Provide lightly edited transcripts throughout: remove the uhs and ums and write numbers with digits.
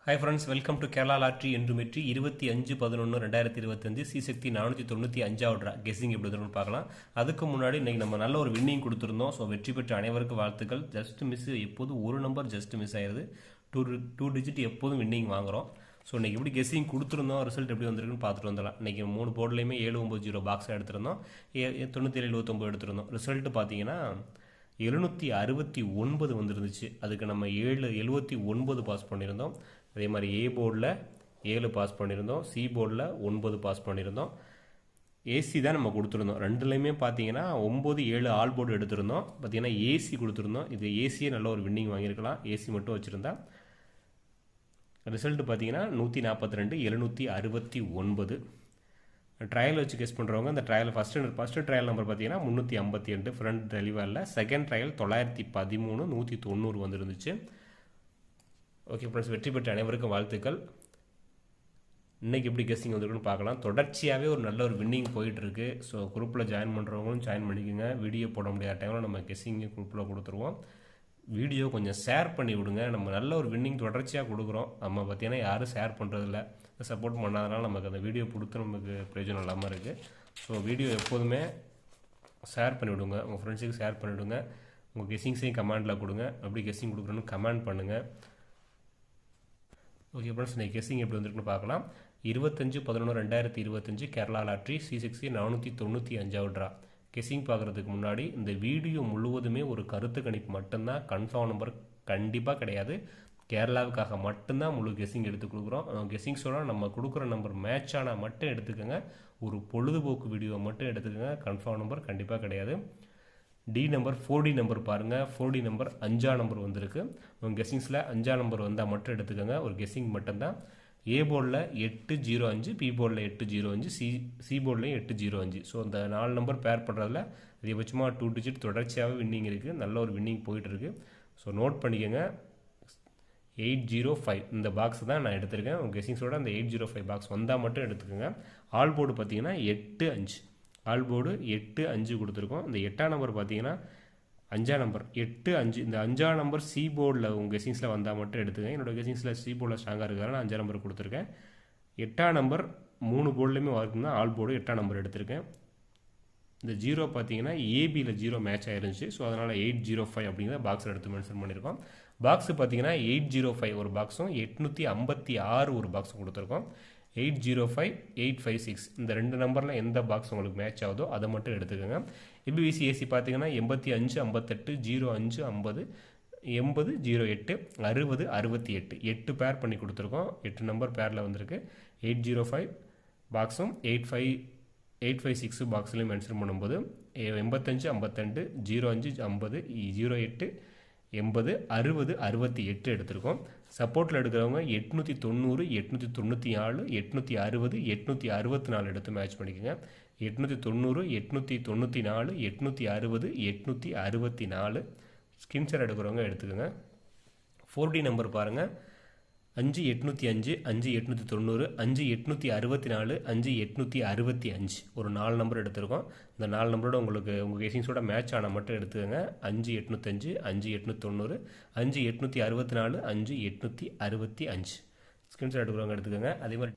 Hi friends, welcome to Kerala lottery என்று வெற்றி 25/11/2025 சி-சக்தி 495 guessing எப்படி வரும்னு பார்க்கலாம். அதுக்கு முன்னாடி இன்றைக்கி நம்ம நல்ல ஒரு வின்னிங் கொடுத்துருந்தோம். ஸோ வெற்றி பெற்ற அனைவருக்கும் வாழ்த்துக்கள். ஜஸ்ட் மிஸ், எப்போதும் ஒரு நம்பர் ஜஸ்ட் மிஸ் ஆயிடுது. டூ டிஜிட் எப்போதும் வின்னிங் வாங்குகிறோம். ஸோ இன்றைக்கி எப்படி கெஸ்ஸிங் கொடுத்துருந்தோம், ரிசல்ட் எப்படி வந்திருக்குன்னு பார்த்துட்டு வந்துடலாம். இன்றைக்கி 3 போர்ட்லேயுமே 790 பாக்ஸாக எடுத்திருந்தோம், 9779 எடுத்திருந்தோம். ரிசல்ட்டு பார்த்தீங்கன்னா 769 வந்துருந்துச்சு. அதுக்கு நம்ம 79 பாஸ் பண்ணியிருந்தோம். அதே மாதிரி ஏ போர்டில் 7 பாஸ் பண்ணியிருந்தோம், சி போர்டில் 9 பாஸ் பண்ணியிருந்தோம். ஏசி தான் நம்ம கொடுத்துருந்தோம். ரெண்டுலேயுமே பார்த்தீங்கன்னா 9, 7 ஆல் போர்டு எடுத்திருந்தோம். பார்த்தீங்கன்னா ஏசி கொடுத்துருந்தோம். இது ஏசியே நல்ல ஒரு வின்னிங் வாங்கியிருக்கலாம், ஏசி மட்டும் வச்சுருந்தா. ரிசல்ட்டு பார்த்தீங்கன்னா 142, 769. ட்ரையல் வச்சு கெஸ் பண்ணுறவங்க அந்த ட்ரையல் ஃபஸ்ட்டு ட்ரையல் நம்பர் பார்த்தீங்கன்னா 352 ஃப்ரண்ட் தெளிவாக இல்லை. செகண்ட் ட்ரையல் 913, 190 வந்துருந்துச்சு. ஓகே ஃப்ரெண்ட்ஸ், வெற்றி பெற்ற அனைவருக்கும் வாழ்த்துக்கள். இன்றைக்கி எப்படி கெஸ்ஸிங் வந்துருக்குன்னு பார்க்கலாம். தொடர்ச்சியாகவே ஒரு நல்ல ஒரு வின்னிங் போயிட்டுருக்கு. ஸோ குரூப்பில் ஜாயின் பண்ணுறவங்களும் ஜாயின் பண்ணிக்கோங்க. வீடியோ போட முடியாத டைமில் நம்ம கெஸ்ஸிங்கு குரூப்பில் கொடுத்துருவோம். வீடியோ கொஞ்சம் ஷேர் பண்ணி விடுங்க. நம்ம நல்ல ஒரு வின்னிங் தொடர்ச்சியாக கொடுக்குறோம். நம்ம பார்த்தீங்கன்னா யாரும் ஷேர் பண்ணுறதில்ல, சப்போர்ட் பண்ணாதனால நமக்கு அந்த வீடியோ கொடுத்து நமக்கு பிரயோஜனம் இல்லாமல் இருக்குது. ஸோ வீடியோ எப்போதுமே ஷேர் பண்ணி விடுங்க, உங்கள் ஃப்ரெண்ட்ஸுக்கு ஷேர் பண்ணிவிடுங்க. உங்கள் கெஸ்ஸிங்ஸையும் கமெண்டில் கொடுங்க. எப்படி கெஸ்ஸிங் கொடுக்குறோன்னு கமெண்ட் பண்ணுங்கள். ஓகே ஃப்ரெண்ட்ஸ், இன்றைக்கி கெஸ்ஸிங் எப்படி வந்திருக்குன்னு பார்க்கலாம். 25/11/2025 கேரளா லாட்ரி சி-சக்தி 495 கெஸ்ஸிங் பார்க்குறதுக்கு முன்னாடி இந்த வீடியோ முழுவதுமே ஒரு கருத்து கணிப்பு மட்டும்தான், கன்ஃபார்ம் நம்பர் கண்டிப்பாக கிடையாது. கேரளாவுக்காக மட்டும்தான் முழு கெஸ்ஸிங் எடுத்து கொடுக்குறோம். கெஸ்ஸிங்ஸோட நம்ம கொடுக்குற நம்பர் மேட்ச் ஆனால் மட்டும் எடுத்துக்கோங்க. ஒரு பொழுதுபோக்கு வீடியோ மட்டும் எடுத்துக்கோங்க. கன்ஃபார்ம் நம்பர் கண்டிப்பாக கிடையாது. டி நம்பர் 4D நம்பர் பாருங்கள். 4D நம்பர் 5 நம்பர் வந்திருக்கு. உங்கள் கெஸ்ஸிங்ஸில் 5 நம்பர் வந்தால் மட்டும் எடுத்துக்கோங்க. ஒரு கெஸ்ஸிங் மட்டும்தான். ஏ போர்டில் 805, பி போர்டில் 805, சி போர்ட்லேயும் 805. ஸோ இந்த 4 நம்பர் பேர் பண்ணுறதுல அதிகபட்சமாக 2 டிஜிட் தொடர்ச்சியாகவே வின்னிங் இருக்குது. நல்ல ஒரு வின்னிங் போயிட்டுருக்கு. ஸோ நோட் பண்ணிக்கோங்க. 805 இந்த பாக்ஸ் தான் நான் எடுத்திருக்கேன். உங்கள் கெஸ்ஸிங்ஸோட அந்த 805 பாக்ஸ் வந்தால் மட்டும் எடுத்துக்கோங்க. ஆல் போர்டு பார்த்தீங்கன்னா 85, ஆல் போர்டு 85 கொடுத்துருக்கோம். இந்த 8 நம்பர் பார்த்தீங்கன்னா 5 நம்பர் 85. இந்த 5 நம்பர் சி போர்டில் உங்கள் கெஸ்ஸிங்ஸில் வந்தால் மட்டும் எடுத்துக்கங்க. என்னோடய கெஸ்ஸிங்ஸில் சி போர்டில் ஸ்ட்ராங்காக இருக்கிறதால நான் 5 நம்பர் கொடுத்துருக்கேன். 8 நம்பர் 3 போர்ட்லேயுமே இருக்குன்னா ஆல் போர்டு 8 நம்பர் எடுத்திருக்கேன். இந்த 0 பார்த்தீங்கன்னா ஏபியில் 0 மேட்ச் ஆயிருந்துச்சு. ஸோ அதனால் 805 அப்படிங்கிற பாக்ஸில் எடுத்து மென்ஷன் பண்ணியிருக்கோம். பாக்ஸு பார்த்தீங்கன்னா 805 ஒரு பாக்ஸும் 856 ஒரு பாக்ஸும் கொடுத்துருக்கோம். 805, 856 இந்த 2 நம்பரில் எந்த பாக்ஸ் உங்களுக்கு மேட்ச் ஆகுதோ அதை மட்டும் எடுத்துக்கோங்க. எபிபிசி ஏசி பார்த்தீங்கன்னா 85, 58, 05, 50, 80, 08, 60, 68 8 பேர் பண்ணி கொடுத்துருக்கோம். 8 நம்பர் பேரில் வந்திருக்கு. 805 பாக்ஸும் 856 பாக்ஸ்லையும் மென்ஷன் பண்ணும்போது 85, 52, 05, 50, 08, 80, 60, 68 எடுத்திருக்கோம். சப்போர்ட்டில் எடுக்கிறவங்க 890, 894, 860, 864 எடுத்து மேட்ச் பண்ணிக்கோங்க. 890, 894, 860, 864 ஸ்கிரீன்ஷாட் எடுக்கிறவங்க எடுத்துக்கோங்க. 4D நம்பர் பாருங்கள். 5805, 5890, 5864, 5865 ஒரு 4 நம்பர் எடுத்திருக்கோம். இந்த 4 நம்பரோட உங்களுக்கு உங்கள் கெஸ்ஸிங்ஸோட மேட்ச் ஆனால் மட்டும் எடுத்துக்கோங்க. 5805, 5890, 5864, 5865 ஸ்கிரீன்ஷாட் எடுக்கிறவங்க எடுத்துக்கோங்க. அதே மாதிரி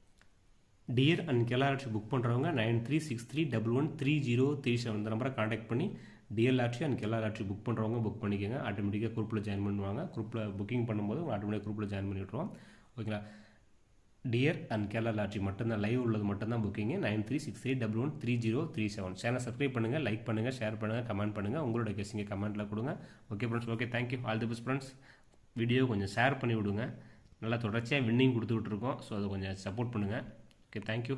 dear and Kerala lottery book பண்ணுறவங்க 9363113037 இந்த நம்பரை காண்டாக்ட் பண்ணி dear lottery and Kerala lottery book பண்ணுறவங்க புக் பண்ணிக்கோங்க. ஆட்டோமேட்டிக்காக குரூப்பில் ஜாயின் பண்ணுவாங்க. குரூப்பில் புக்கிங் பண்ணும்போது ஆட்டோமேட்டிக்காக குரூப்பில் ஜாயின் பண்ணி விட்ருவோம். ஓகேங்களா? டியர் அண்ட் கேரளா லாட்ரி மட்டும்தான் லைவ் உள்ளது மட்டும்தான் புக்கிங்கு. 9363113037 சேனல் சப்ஸ்கிரைப் பண்ணுங்கள், லைக் பண்ணுங்கள், ஷேர் பண்ணுங்கள், கமெண்ட் பண்ணுங்கள். உங்களோட கெஸ்ஸிங்கை கமெண்ட்டில் கொடுங்க. Okay friends, okay, thank you, all the best friends. Video கொஞ்சம் ஷேர் பண்ணி விடுங்க. நல்லா தொடர்ச்சியாக வின்னிங் கொடுத்துக்கிட்டு இருக்கோம். ஸோ அதை கொஞ்சம் சப்போர்ட் பண்ணுங்கள். Okay, thank you.